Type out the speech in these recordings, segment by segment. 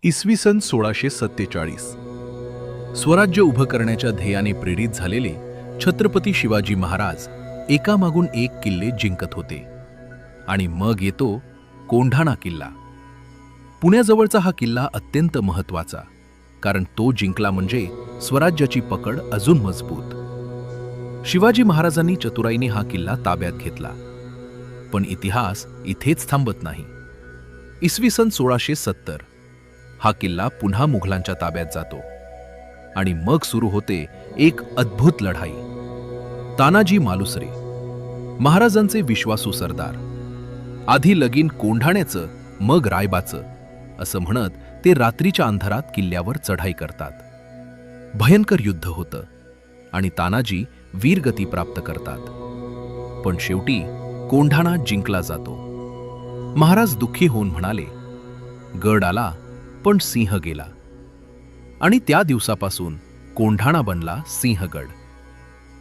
इसवी सन 1647 स्वराज्य उभं करण्याच्या ध्येयाने प्रेरित झालेले छत्रपती शिवाजी महाराज एकामागून एक किल्ले जिंकत होते. आणि मग येतो कोंढाणा किल्ला. पुण्याजवळचा हा किल्ला अत्यंत महत्त्वाचा, कारण तो जिंकला म्हणजे स्वराज्याची पकड अजून मजबूत. शिवाजी महाराजांनी चतुराईने हा किल्ला ताब्यात घेतला. पण इतिहास इथेच थांबत नाही. इसवी सन 1670 हा किल्ला पुन्हा मुघलांच्या ताब्यात जातो. आणि मग सुरू होते एक अद्भुत लढाई. तानाजी मालुसरे, महाराजांचे विश्वासू सरदार, आधी लगीन कोंढाण्याचं मग रायबाचं असं म्हणत ते रात्रीच्या अंधारात किल्ल्यावर चढाई करतात. भयंकर युद्ध होतं आणि तानाजी वीरगती प्राप्त करतात. पण शेवटी कोंढाणा जिंकला जातो. महाराज दुःखी होऊन म्हणाले, गड आला पण सिंह गेला. आणि त्या दिवसापासून कोंढाणा बनला सिंहगड.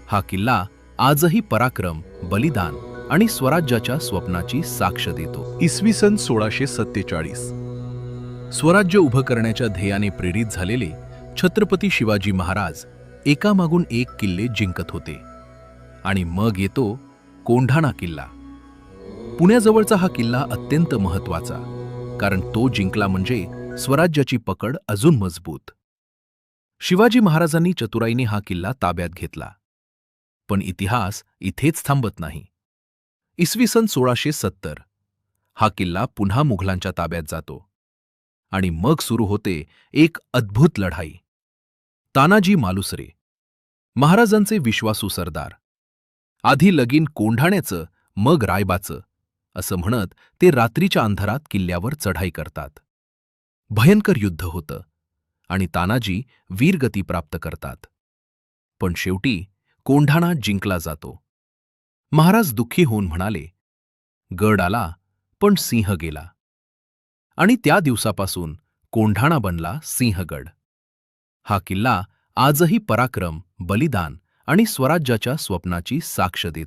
हा किल्ला आजही पराक्रम, बलिदान आणि स्वराज्याच्या स्वप्नाची साक्ष देतो. इसवी सन 1647 स्वराज्य उभं करण्याच्या ध्येयाने प्रेरित झालेले छत्रपती शिवाजी महाराज एकामागून एक किल्ले जिंकत होते. आणि मग येतो कोंढाणा किल्ला. पुण्याजवळचा हा किल्ला अत्यंत महत्त्वाचा, कारण तो जिंकला म्हणजे स्वराज्याची पकड अजून मजबूत. शिवाजी महाराजांनी चतुराईने हा किल्ला ताब्यात घेतला. पण इतिहास इथेच थांबत नाही. इसवी सन 1670 हा किल्ला पुन्हा मुघलांच्या ताब्यात जातो. आणि मग सुरू होते एक अद्भुत लढाई. तानाजी मालुसरे, महाराजांचे विश्वासू सरदार, आधी लगीन कोंढाण्याचं मग रायबाचं असं म्हणत ते रात्रीच्या अंधारात किल्ल्यावर चढाई करतात. भयंकर युद्ध होतं आणि तानाजी वीरगती प्राप्त करतात. पण शेवटी कोंढाणा जिंकला जातो. महाराज दुःखी होऊन म्हणाले, गड आला पण सिंह गेला. आणि त्या दिवसापासून कोंढाणा बनला सिंहगड. हा किल्ला आजही पराक्रम, बलिदान आणि स्वराज्याच्या स्वप्नाची साक्ष देतो.